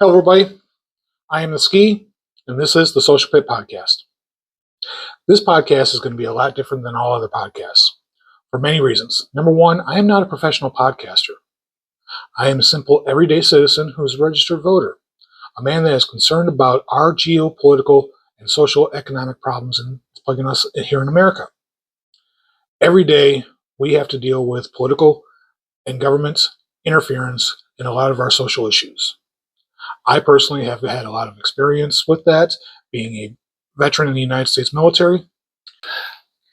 Hello, everybody. I am the Ski, and this is the Social Pit Podcast. This podcast is going to be a lot different than all other podcasts for many reasons. Number one, I am not a professional podcaster. I am a simple, everyday citizen who is a registered voter, a man that is concerned about our geopolitical and social economic problems plaguing us here in America. Every day, we have to deal with political and government interference in a lot of our social issues. I personally have had a lot of experience with that, being a veteran in the United States military.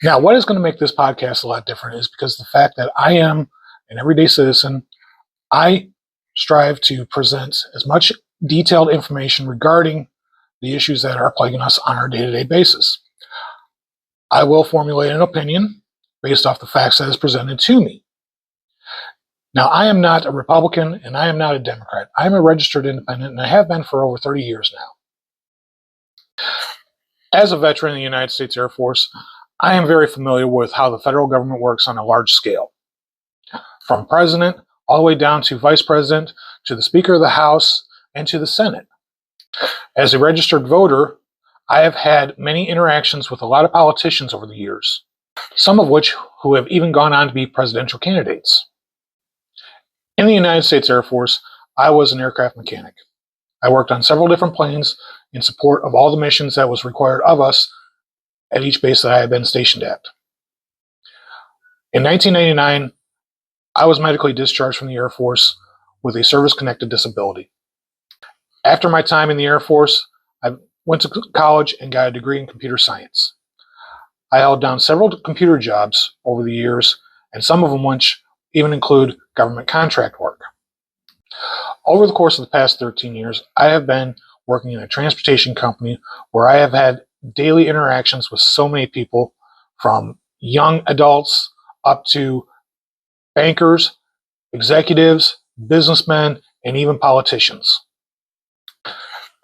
Now, what is going to make this podcast a lot different is because the fact that I am an everyday citizen, I strive to present as much detailed information regarding the issues that are plaguing us on our day-to-day basis. I will formulate an opinion based off the facts that is presented to me. Now, I am not a Republican and I am not a Democrat. I am a registered independent and I have been for over 30 years now. As a veteran in the United States Air Force, I am very familiar with how the federal government works on a large scale. From president all the way down to vice president, to the Speaker of the House, and to the Senate. As a registered voter, I have had many interactions with a lot of politicians over the years, some of which who have even gone on to be presidential candidates. In the United States Air Force, I was an aircraft mechanic. I worked on several different planes in support of all the missions that was required of us at each base that I had been stationed at. In 1999, I was medically discharged from the Air Force with a service-connected disability. After my time in the Air Force, I went to college and got a degree in computer science. I held down several computer jobs over the years, and some of them which even include government contract work. Over the course of the past 13 years, I have been working in a transportation company where I have had daily interactions with so many people, from young adults up to bankers, executives, businessmen, and even politicians.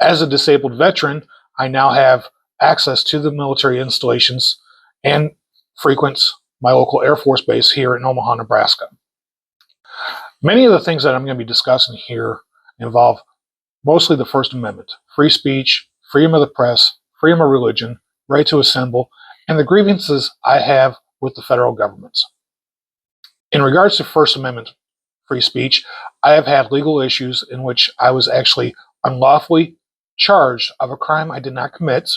As a disabled veteran, I now have access to the military installations and frequent my local Air Force base here in Omaha, Nebraska. Many of the things that I'm going to be discussing here involve mostly the First Amendment, free speech, freedom of the press, freedom of religion, right to assemble, and the grievances I have with the federal government. In regards to First Amendment free speech, I have had legal issues in which I was actually unlawfully charged of a crime I did not commit,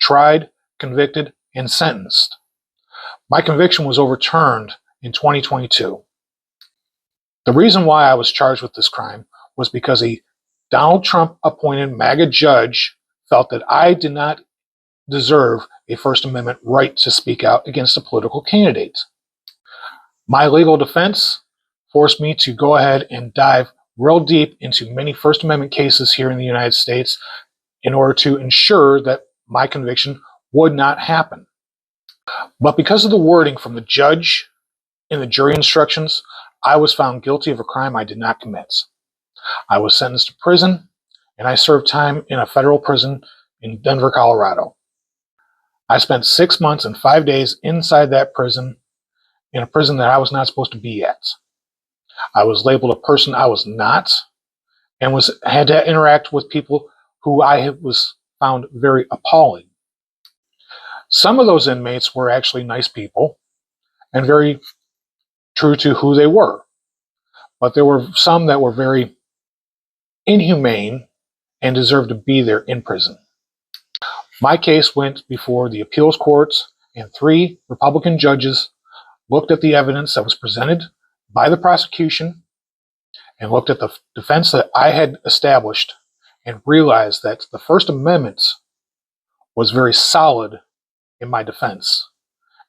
tried, convicted, and sentenced. My conviction was overturned in 2022. The reason why I was charged with this crime was because a Donald Trump appointed MAGA judge felt that I did not deserve a First Amendment right to speak out against a political candidate. My legal defense forced me to go ahead and dive real deep into many First Amendment cases here in the United States in order to ensure that my conviction would not happen. But because of the wording from the judge in the jury instructions, I was found guilty of a crime I did not commit. I was sentenced to prison, and I served time in a federal prison in Denver, Colorado. I spent 6 months and 5 days inside that prison, in a prison that I was not supposed to be at. I was labeled a person I was not, and had to interact with people who was found very appalling. Some of those inmates were actually nice people and very true to who they were. But there were some that were very inhumane and deserved to be there in prison. My case went before the appeals courts, and 3 Republican judges looked at the evidence that was presented by the prosecution and looked at the defense that I had established and realized that the First Amendment was very solid in my defense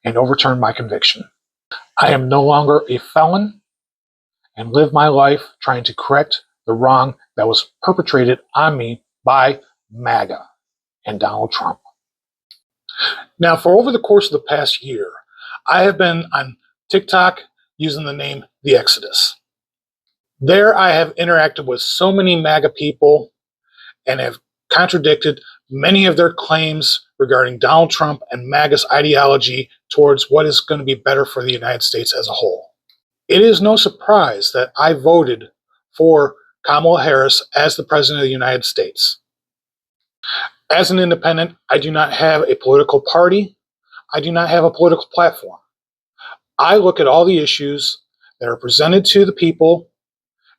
and overturned my conviction. I am no longer a felon and live my life trying to correct the wrong that was perpetrated on me by MAGA and Donald Trump. Now, for over the course of the past year, I have been on TikTok using the name The Exodus. There I have interacted with so many MAGA people and have contradicted many of their claims regarding Donald Trump and MAGA's ideology towards what is going to be better for the United States as a whole. It is no surprise that I voted for Kamala Harris as the President of the United States. As an independent, I do not have a political party. I do not have a political platform. I look at all the issues that are presented to the people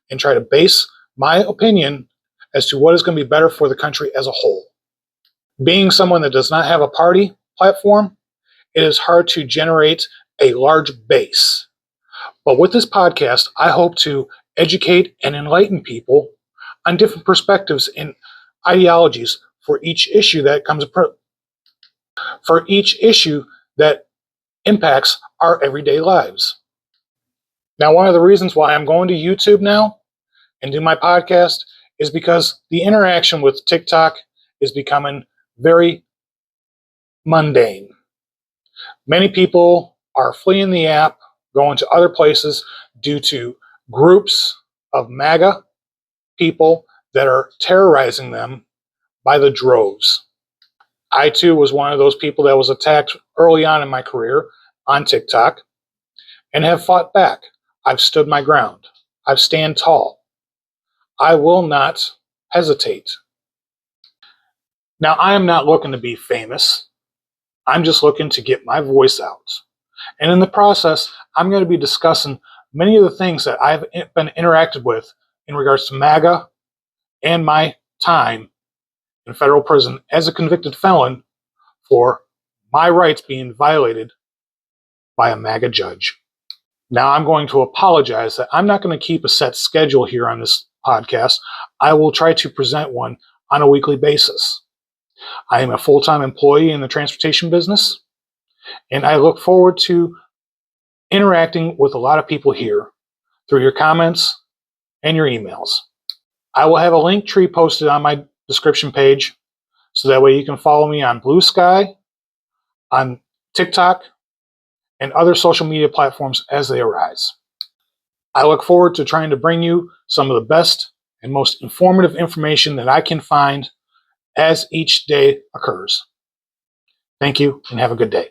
and try to base my opinion as to what is going to be better for the country as a whole. Being someone that does not have a party platform, it is hard to generate a large base. But with this podcast, I hope to educate and enlighten people on different perspectives and ideologies for each issue that impacts our everyday lives. Now, one of the reasons why I'm going to YouTube now and do my podcast is because the interaction with TikTok is becoming very mundane. Many people are fleeing the app, going to other places due to groups of MAGA people that are terrorizing them by the droves. I too was one of those people that was attacked early on in my career on TikTok and have fought back. I've stood my ground. I've stand tall. I will not hesitate. Now, I am not looking to be famous. I'm just looking to get my voice out. And in the process, I'm going to be discussing many of the things that I've been interacted with in regards to MAGA and my time in federal prison as a convicted felon for my rights being violated by a MAGA judge. Now, I'm going to apologize that I'm not going to keep a set schedule here on this podcast. I will try to present one on a weekly basis. I am a full-time employee in the transportation business, and I look forward to interacting with a lot of people here through your comments and your emails. I will have a link tree posted on my description page, so that way you can follow me on Blue Sky, on TikTok, and other social media platforms as they arise. I look forward to trying to bring you some of the best and most informative information that I can find as each day occurs. Thank you, and have a good day.